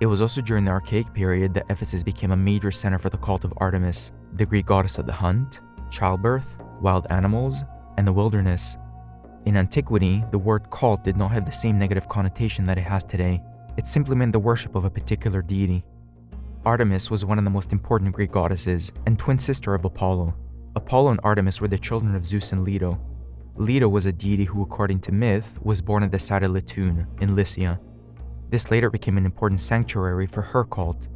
It was also during the Archaic period that Ephesus became a major center for the cult of Artemis, the Greek goddess of the hunt, childbirth, wild animals, and the wilderness. In antiquity, the word cult did not have the same negative connotation that it has today. It simply meant the worship of a particular deity. Artemis was one of the most important Greek goddesses and twin sister of Apollo. Apollo and Artemis were the children of Zeus and Leto. Leto was a deity who, according to myth, was born at the site of Latoon in Lycia. This later became an important sanctuary for her cult.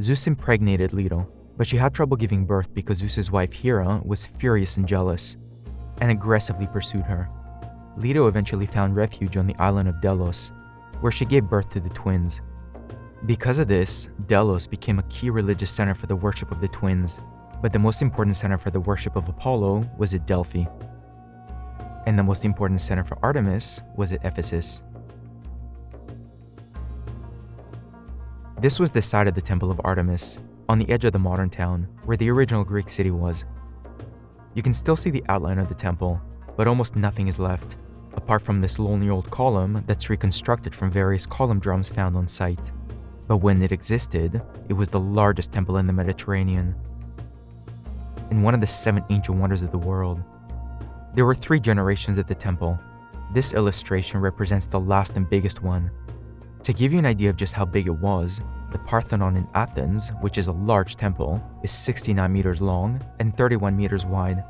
Zeus impregnated Leto, but she had trouble giving birth because Zeus's wife Hera was furious and jealous, and aggressively pursued her. Leto eventually found refuge on the island of Delos, where she gave birth to the twins. Because of this, Delos became a key religious center for the worship of the twins, but the most important center for the worship of Apollo was at Delphi. And the most important center for Artemis was at Ephesus. This was the site of the Temple of Artemis, on the edge of the modern town, where the original Greek city was. You can still see the outline of the temple, but almost nothing is left, apart from this lonely old column that's reconstructed from various column drums found on site. But when it existed, it was the largest temple in the Mediterranean, and one of the 7 ancient wonders of the world. There were 3 generations at the temple. This illustration represents the last and biggest one. To give you an idea of just how big it was, the Parthenon in Athens, which is a large temple, is 69 meters long and 31 meters wide.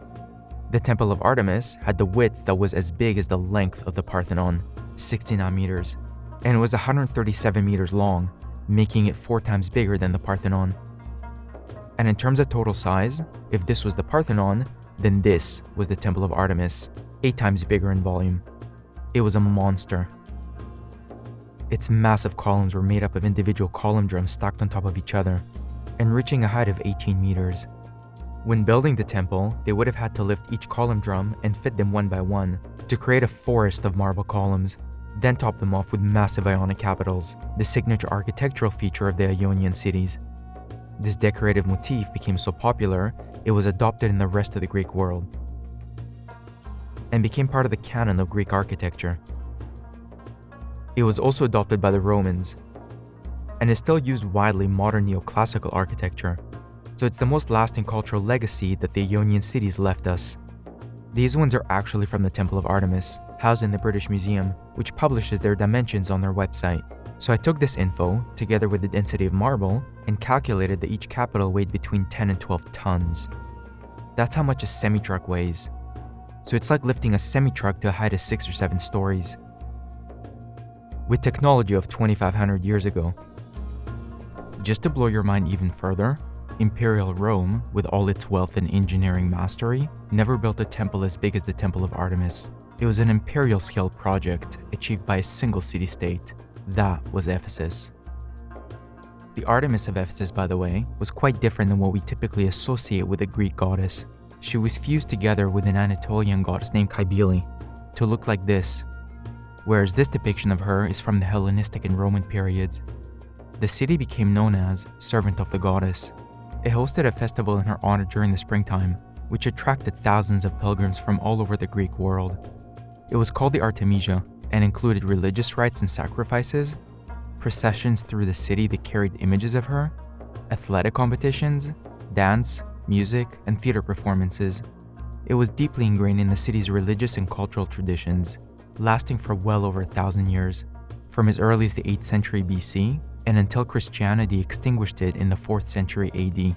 The Temple of Artemis had the width that was as big as the length of the Parthenon, 69 meters, and it was 137 meters long, making it 4 times bigger than the Parthenon. And in terms of total size, if this was the Parthenon, then this was the Temple of Artemis, 8 times bigger in volume. It was a monster. Its massive columns were made up of individual column drums stacked on top of each other, and reaching a height of 18 meters. When building the temple, they would have had to lift each column drum and fit them one by one to create a forest of marble columns, then top them off with massive Ionic capitals, the signature architectural feature of the Ionian cities. This decorative motif became so popular, it was adopted in the rest of the Greek world, and became part of the canon of Greek architecture. It was also adopted by the Romans, and is still used widely in modern neoclassical architecture, so it's the most lasting cultural legacy that the Ionian cities left us. These ones are actually from the Temple of Artemis, housed in the British Museum, which publishes their dimensions on their website. So I took this info, together with the density of marble, and calculated that each capital weighed between 10 and 12 tons. That's how much a semi-truck weighs. So it's like lifting a semi-truck to a height of 6 or 7 stories. With technology of 2,500 years ago. Just to blow your mind even further, Imperial Rome, with all its wealth and engineering mastery, never built a temple as big as the Temple of Artemis. It was an imperial-scale project achieved by a single city-state. That was Ephesus. The Artemis of Ephesus, by the way, was quite different than what we typically associate with a Greek goddess. She was fused together with an Anatolian goddess named Cybele to look like this, whereas this depiction of her is from the Hellenistic and Roman periods. The city became known as Servant of the Goddess. It hosted a festival in her honor during the springtime, which attracted thousands of pilgrims from all over the Greek world. It was called the Artemisia and included religious rites and sacrifices, processions through the city that carried images of her, athletic competitions, dance, music, and theater performances. It was deeply ingrained in the city's religious and cultural traditions, lasting for well over 1,000 years, from as early as the 8th century BC and until Christianity extinguished it in the 4th century AD.